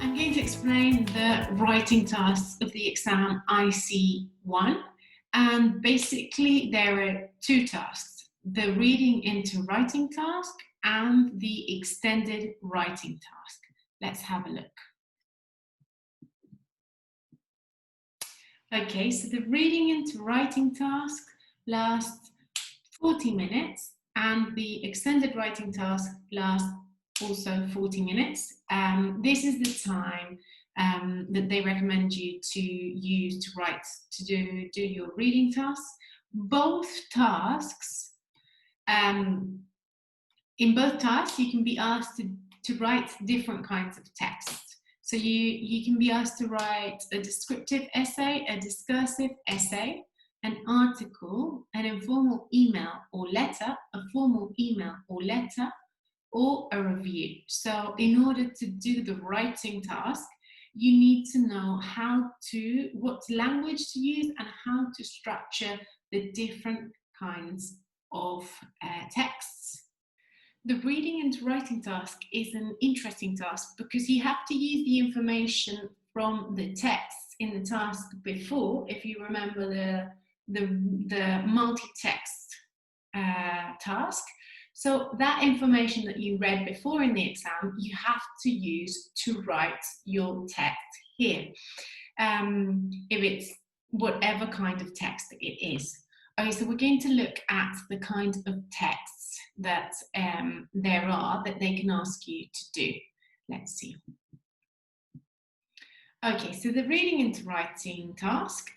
I'm going to explain the writing tasks of the exam ISE I, and basically there are two tasks: the reading into writing task and the extended writing task. Let's have a look. Okay, so the reading into writing task lasts 40 minutes and the extended writing task lasts also 40 minutes. This is the time that they recommend you to use to write, to do your reading tasks. Both tasks, in both tasks, you can be asked to write different kinds of text. So you can be asked to write a descriptive essay, a discursive essay, an article, an informal email or letter, a formal email or letter, or a review. So in order to do the writing task, you need to know what language to use and how to structure the different kinds of texts. The reading and writing task is an interesting task because you have to use the information from the text in the task before. If you remember the multi-text task, so that information that you read before in the exam, you have to use to write your text here, if it's whatever kind of text it is. Okay, so we're going to look at the kind of texts that there are that they can ask you to do. Let's see. Okay, so the reading into writing task,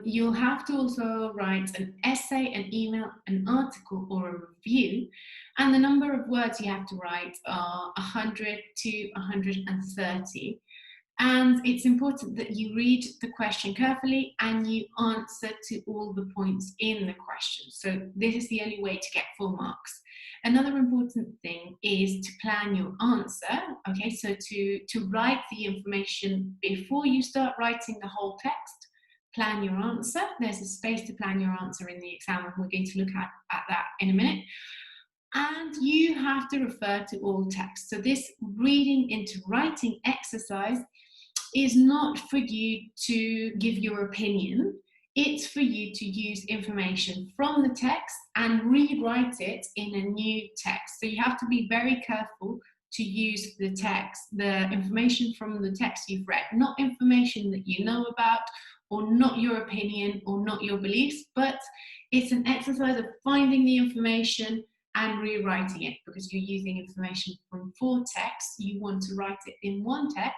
you'll have to also write an essay, an email, an article, or a review, and the number of words you have to write are 100 to 130. And it's important that you read the question carefully and you answer to all the points in the question. So this is the only way to get full marks. Another important thing is to plan your answer. Okay, so to write the information before you start writing the whole text. Plan your answer. There's a space to plan your answer in the exam, and we're going to look at that in a minute. And you have to refer to all text. So this reading into writing exercise is not for you to give your opinion. It's for you to use information from the text and rewrite it in a new text. So you have to be very careful to use the text, the information from the text you've read, not information that you know about, or not your opinion, or not your beliefs, but it's an exercise of finding the information and rewriting it, because you're using information from 4 texts. You want to write it in one text,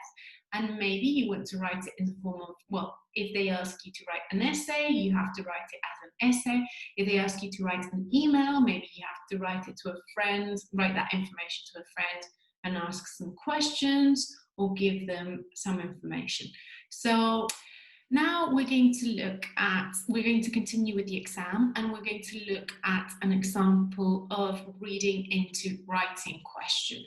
and maybe you want to write it in the form of, well, if they ask you to write an essay, you have to write it as an essay. If they ask you to write an email, maybe you have to write it to a friend, write that information to a friend and ask some questions or give them some information. So now we're going to continue with the exam, and we're going to look at an example of reading into writing question.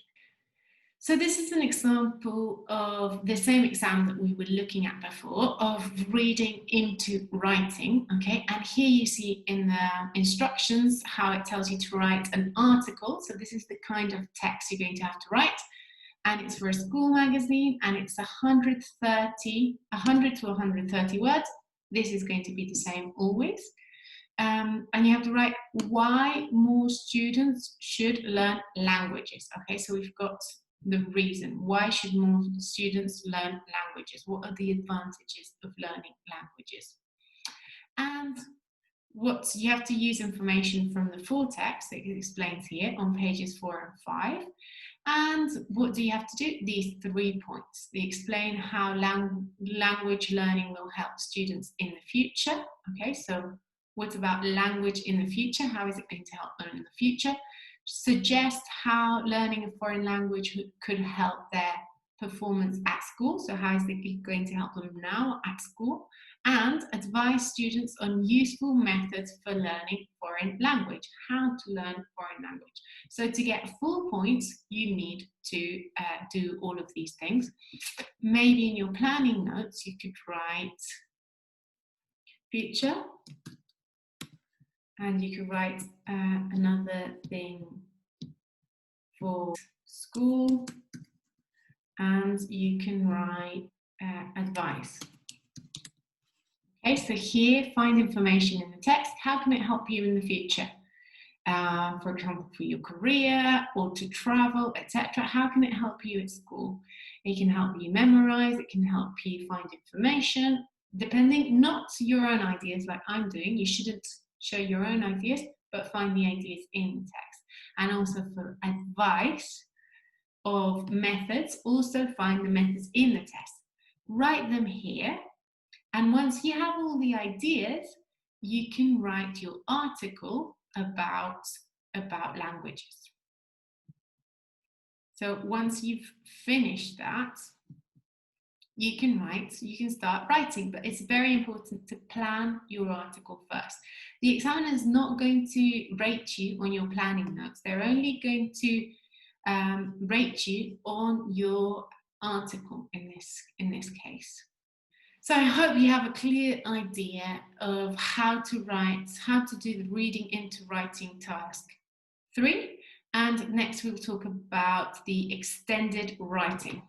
So this is an example of the same exam that we were looking at before, of reading into writing, okay? And here you see in the instructions how it tells you to write an article. So this is the kind of text you're going to have to write. And it's for a school magazine, and it's 100 to 130 words. This is going to be the same always. And you have to write why more students should learn languages. Okay, so we've got the reason. Why should more students learn languages? What are the advantages of learning languages? And what you have to use information from the full text that it explains here on pages 4 and 5. And what do you have to do? These 3 points. They explain how language learning will help students in the future. Okay, so what about language in the future? How is it going to help them in the future? Suggest how learning a foreign language could help their performance at school. So how is it going to help them now at school? And advise students on useful methods for learning foreign language, how to learn foreign language. So to get full points, you need to do all of these things. Maybe in your planning notes, you could write future, and you could write another thing for school and you can write advice. Okay, so here, find information in the text. How can it help you in the future? For example, for your career or to travel, etc. How can it help you at school? It can help you memorize, it can help you find information, depending, not your own ideas like I'm doing. You shouldn't show your own ideas, but find the ideas in the text. And also for advice of methods, also find the methods in the text. Write them here, and once you have all the ideas, you can write your article about languages. So once you've finished that, you can start writing, but it's very important to plan your article first. The examiner is not going to rate you on your planning notes. They're only going to rate you on your article in this case. So I hope you have a clear idea of how to do the reading into writing task 3. And next we'll talk about the extended writing.